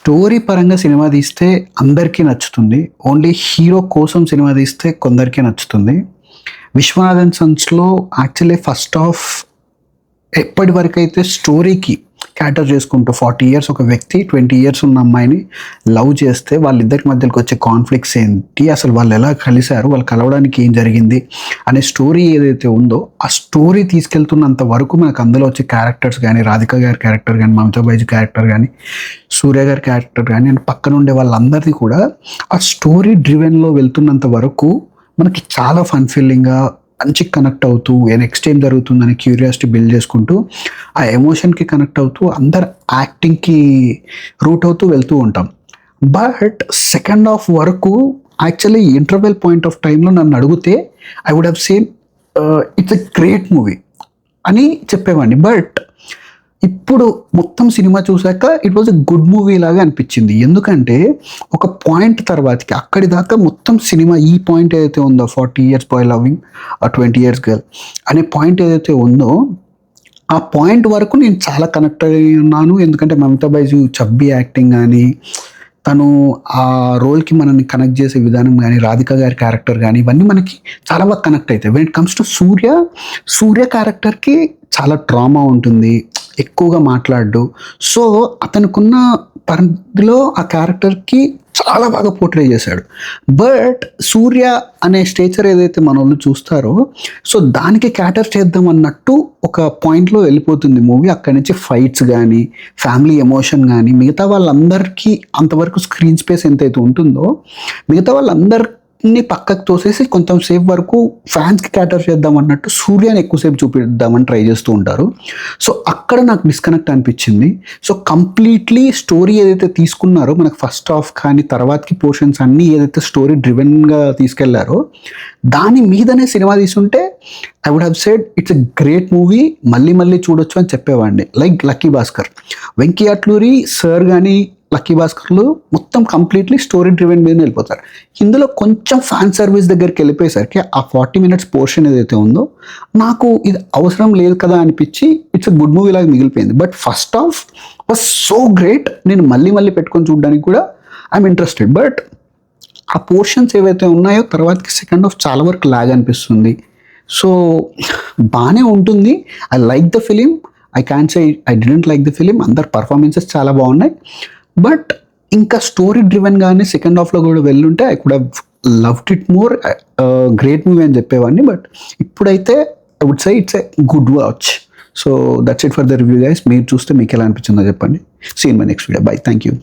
Story పరంగా cinema తీస్తే అందరికీ నచ్చుతుంది. ఓన్లీ హీరో కోసం సినిమా తీస్తే కొందరికే నచ్చుతుంది. 'విశ్వనాథన్ సన్స్‌లో' యాక్చువల్లీ ఫస్ట్ హాఫ్ ఎప్పటి వరకైతే స్టోరీకి క్యాటర్ చేసుకుంటూ 40 ఇయర్స్ ఒక వ్యక్తి 20 ఇయర్స్ ఉన్న అమ్మాయిని లవ్ చేస్తే వాళ్ళిద్దరి మధ్యలోకి వచ్చే కాన్ఫ్లిక్ట్స్ ఏంటి, అసలు వాళ్ళు ఎలా కలిశారు, వాళ్ళు కలవడానికి ఏం జరిగింది అనే స్టోరీ ఏదైతే ఉందో ఆ స్టోరీ తీసుకెళ్తున్నంత వరకు మనకు అందులో వచ్చే క్యారెక్టర్స్ కానీ, రాధిక గారి క్యారెక్టర్ కానీ, మమతా బైజు క్యారెక్టర్ కానీ, సూర్య గారి క్యారెక్టర్ కానీ అండ్ పక్కన ఉండే వాళ్ళందరిది కూడా ఆ స్టోరీ డ్రివెన్లో వెళ్తున్నంత వరకు మనకి చాలా ఫన్ ఫీలింగ్గా మంచి కనెక్ట్ అవుతూ నెక్స్ట్ ఏం జరుగుతుందని క్యూరియాసిటీ బిల్డ్ చేసుకుంటూ ఆ ఎమోషన్కి కనెక్ట్ అవుతూ అందరు యాక్టింగ్కి రూట్ అవుతూ వెళ్తూ ఉంటాం. బట్ సెకండ్ హాఫ్ వరకు యాక్చువల్లీ ఇంటర్వెల్ పాయింట్ ఆఫ్ టైంలో నన్ను అడిగితే I would have same it's a great movie అని చెప్పేవాడిని. బట్ ఇప్పుడు మొత్తం సినిమా చూసాక it was a good movie లాగా అనిపించింది. ఎందుకంటే ఒక పాయింట్ తర్వాతకి అక్కడి దాకా మొత్తం సినిమా ఈ పాయింట్ ఏదైతే ఉందో 40 years boy loving 20 years girl అనే పాయింట్ ఏదైతే ఉందో ఆ పాయింట్ వరకు నేను చాలా కనెక్ట్ అయి ఉన్నాను. ఎందుకంటే మమతా బైజు చబ్బీ యాక్టింగ్ కానీ, తను ఆ రోల్కి మనల్ని కనెక్ట్ చేసే విధానం కానీ, రాధిక గారి క్యారెక్టర్ కానీ ఇవన్నీ మనకి చాలా బాగా కనెక్ట్ అవుతాయి. వెన్ ఇట్ కమ్స్ టు సూర్య క్యారెక్టర్కి చాలా ట్రామా ఉంటుంది, ఎక్కువగా మాట్లాడు. సో అతనుకున్న పరిధిలో ఆ క్యారెక్టర్కి చాలా బాగా పోర్ట్రే చేశాడు. బట్ సూర్య అనే స్టేచర్ ఏదైతే మన వాళ్ళు చూస్తారో సో దానికి క్యాటర్ చేద్దాం అన్నట్టు ఒక పాయింట్లో వెళ్ళిపోతుంది మూవీ. అక్కడి నుంచి ఫైట్స్ కానీ, ఫ్యామిలీ ఎమోషన్ కానీ, మిగతా వాళ్ళందరికీ అంతవరకు స్క్రీన్ స్పేస్ ఎంతైతే ఉంటుందో మిగతా వాళ్ళందరినీ పక్కకు తోసేసి కొంచెం సేపు వరకు ఫ్యాన్స్కి క్యాటర్ చేద్దాం అన్నట్టు సూర్యని ఎక్కువసేపు చూపిద్దామని ట్రై చేస్తూ ఉంటారు. సో అక్కడ నాకు డిస్కనెక్ట్ అనిపించింది. సో కంప్లీట్లీ స్టోరీ ఏదైతే తీసుకున్నారో మనకు ఫస్ట్ హాఫ్ కానీ తర్వాతకి పోర్షన్స్ అన్నీ ఏదైతే స్టోరీ డ్రివెన్గా తీసుకెళ్లారో దాని మీదనే సినిమా తీసుంటే I would have said it's a great movie, మళ్ళీ మళ్ళీ చూడొచ్చు అని చెప్పేవాడిని. Like lucky Bhaskar, Venky Atluri sir కానీ లక్కీ భాస్కర్లు మొత్తం కంప్లీట్లీ స్టోరీ డ్రివెన్ మీద వెళ్ళిపోతారు. ఇందులో కొంచెం ఫ్యాన్ సర్వీస్ దగ్గరికి వెళ్ళిపోయేసరికి ఆ 40 మినిట్స్ పోర్షన్ ఏదైతే ఉందో నాకు ఇది అవసరం లేదు కదా అనిపించి ఇట్స్ ఎ గుడ్ మూవీ లాగా మిగిలిపోయింది. But first half was so great, నేను మళ్ళీ మళ్ళీ పెట్టుకొని చూడడానికి కూడా ఐఎమ్ ఇంట్రెస్టెడ్. బట్ ఆ పోర్షన్స్ ఏవైతే ఉన్నాయో తర్వాతకి సెకండ్ హాఫ్ చాలా వరకు లాగ్ అనిపిస్తుంది. సో బాగానే ఉంటుంది. I like the film, I can say I didn't like the film. అందరు పర్ఫార్మెన్సెస్ చాలా బాగున్నాయి. బట్ ఇంకా స్టోరీ డ్రివెన్గానే సెకండ్ హాఫ్లో కూడా వెళ్ళుంటే I could have loved it more. Great movie అని చెప్పేవాడిని. బట్ ఇప్పుడైతే I would say it's a good watch. So that's it for the review guys. మీరు చూస్తే మీకు ఎలా అనిపించిందో చెప్పండి. See in my next video. Bye, thank you.